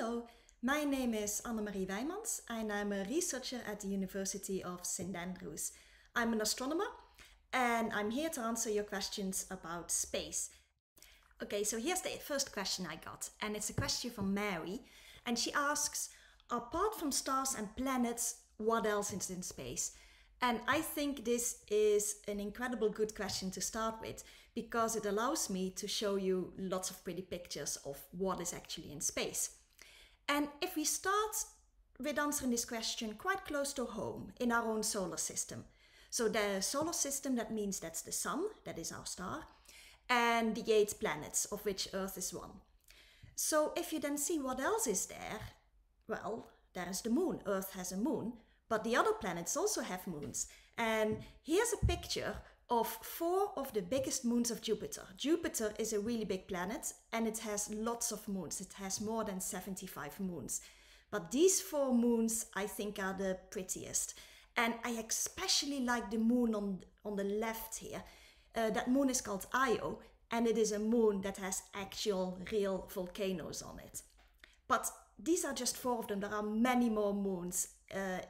Hello, my name is Annemarie Wijmans and I'm a researcher at the University of St. Andrews. I'm an astronomer and I'm here to answer your questions about space. Okay, so here's the first question I got, and it's a question from Mary, and she asks, apart from stars and planets, what else is in space? And I think this is an incredible good question to start with, because it allows me to show you lots of pretty pictures of what is actually in space. And if we start with answering this question quite close to home, in our own solar system. So the solar system, that means that's the sun, that is our star, and the 8 planets, of which Earth is one. So if you then see what else is there, well, there is the moon. Earth has a moon, but the other planets also have moons. And here's a picture of 4 of the biggest moons of Jupiter. Jupiter is a really big planet and it has lots of moons. It has more than 75 moons. But these 4 moons I think are the prettiest. And I especially like the moon on the left here. That moon is called Io, and it is a moon that has actual real volcanoes on it. But these are just 4 of them. There are many more moons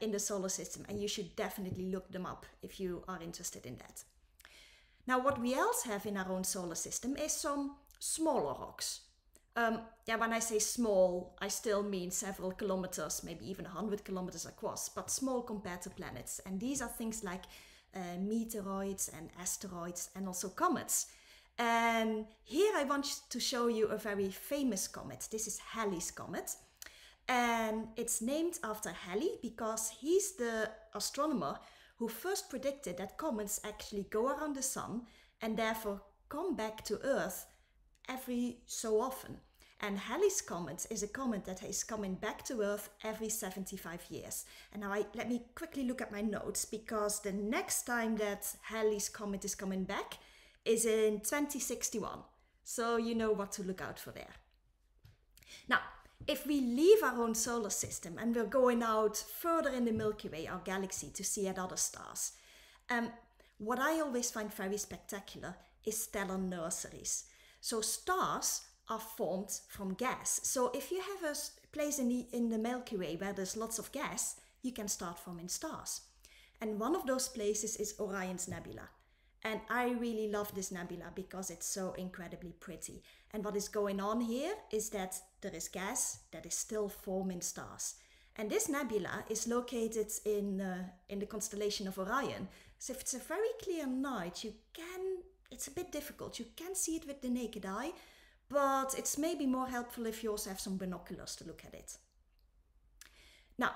in the solar system, and you should definitely look them up if you are interested in that. Now, what we else have in our own solar system is some smaller rocks. When I say small, I still mean several kilometers, maybe even 100 kilometers across, but small compared to planets. And these are things like meteoroids and asteroids and also comets. And here I want to show you a very famous comet. This is Halley's Comet. And it's named after Halley because he's the astronomer who first predicted that comets actually go around the sun and therefore come back to Earth every so often. And Halley's Comet is a comet that is coming back to Earth every 75 years. And now let me quickly look at my notes, because the next time that Halley's Comet is coming back is in 2061. So you know what to look out for there. Now, if we leave our own solar system and we're going out further in the Milky Way, our galaxy, to see at other stars, what I always find very spectacular is stellar nurseries. So stars are formed from gas. So if you have a place in the Milky Way where there's lots of gas, you can start forming stars. And one of those places is Orion's Nebula. And I really love this nebula because it's so incredibly pretty. And what is going on here is that there is gas that is still forming stars. And this nebula is located in the constellation of Orion. So if it's a very clear night, it's a bit difficult. You can see it with the naked eye, but it's maybe more helpful if you also have some binoculars to look at it. Now,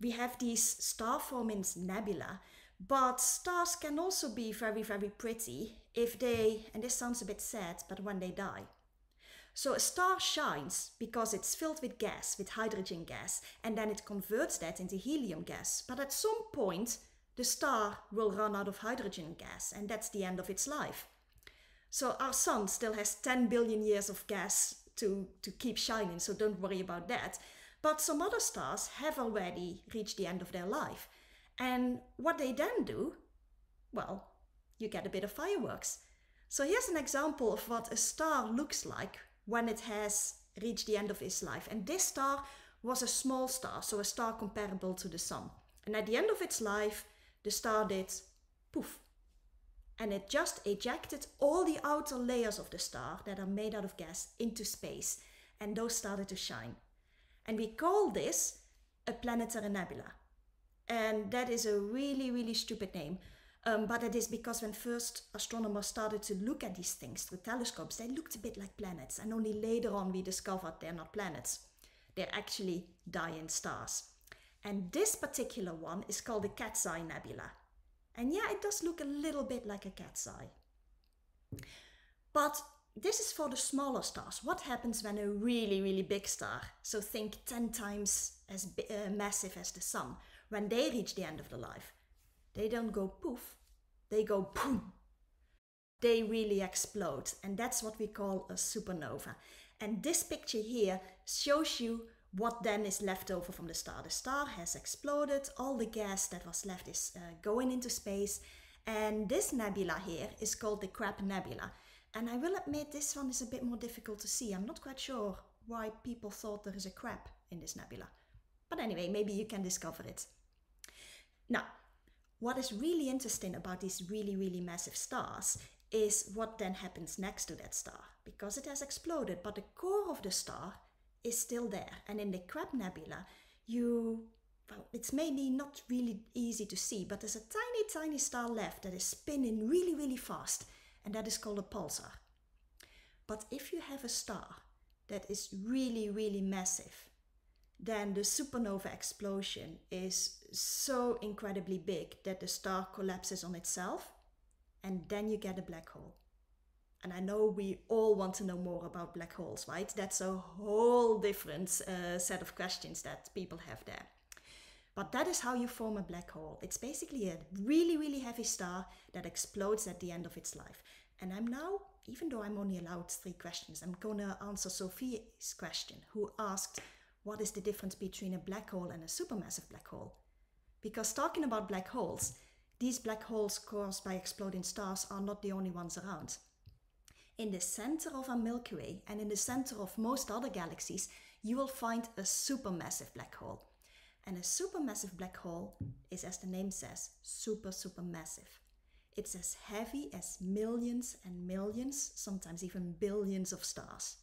we have these star-forming nebula, but stars can also be very, very pretty if they, and this sounds a bit sad, but when they die. So a star shines because it's filled with gas, with hydrogen gas, and then it converts that into helium gas. But at some point, the star will run out of hydrogen gas, and that's the end of its life. So our sun still has 10 billion years of gas to keep shining, so don't worry about that. But some other stars have already reached the end of their life. And what they then do, well, you get a bit of fireworks. So here's an example of what a star looks like when it has reached the end of its life. And this star was a small star, so a star comparable to the sun. And at the end of its life, the star did poof. And it just ejected all the outer layers of the star that are made out of gas into space. And those started to shine. And we call this a planetary nebula. And that is a really, really stupid name. But it is because when first astronomers started to look at these things through telescopes, they looked a bit like planets. And only later on we discovered they're not planets. They're actually dying stars. And this particular one is called the Cat's Eye Nebula. And yeah, it does look a little bit like a cat's eye. But this is for the smaller stars. What happens when a really, really big star, so think 10 times as massive as the sun, when they reach the end of their life? They don't go poof, they go boom. They really explode, and that's what we call a supernova. And this picture here shows you what then is left over from the star. The star has exploded, all the gas that was left is going into space, and this nebula here is called the Crab Nebula. And I will admit this one is a bit more difficult to see. I'm not quite sure why people thought there is a crab in this nebula. But anyway, maybe you can discover it. Now, what is really interesting about these really, really massive stars is what then happens next to that star, because it has exploded, but the core of the star is still there. And in the Crab Nebula, it's maybe not really easy to see, but there's a tiny, tiny star left that is spinning really, really fast, and that is called a pulsar. But if you have a star that is really, really massive, then the supernova explosion is so incredibly big that the star collapses on itself, and then you get a black hole. And I know we all want to know more about black holes, right? That's a whole different set of questions that people have there. But that is how you form a black hole. It's basically a really, really heavy star that explodes at the end of its life. And I'm now, even though I'm only allowed 3 questions, I'm going to answer Sophie's question, who asked, what is the difference between a black hole and a supermassive black hole? Because talking about black holes, these black holes caused by exploding stars are not the only ones around. In the center of our Milky Way and in the center of most other galaxies, you will find a supermassive black hole. And a supermassive black hole is, as the name says, super, super massive. It's as heavy as millions and millions, sometimes even billions of stars.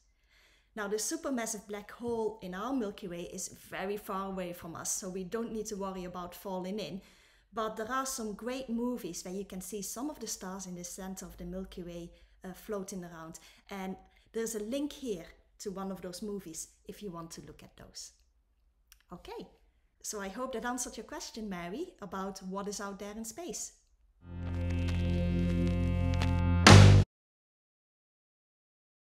Now, the supermassive black hole in our Milky Way is very far away from us, so we don't need to worry about falling in. But there are some great movies where you can see some of the stars in the center of the Milky Way floating around. And there's a link here to one of those movies if you want to look at those. Okay, so I hope that answered your question, Mary, about what is out there in space.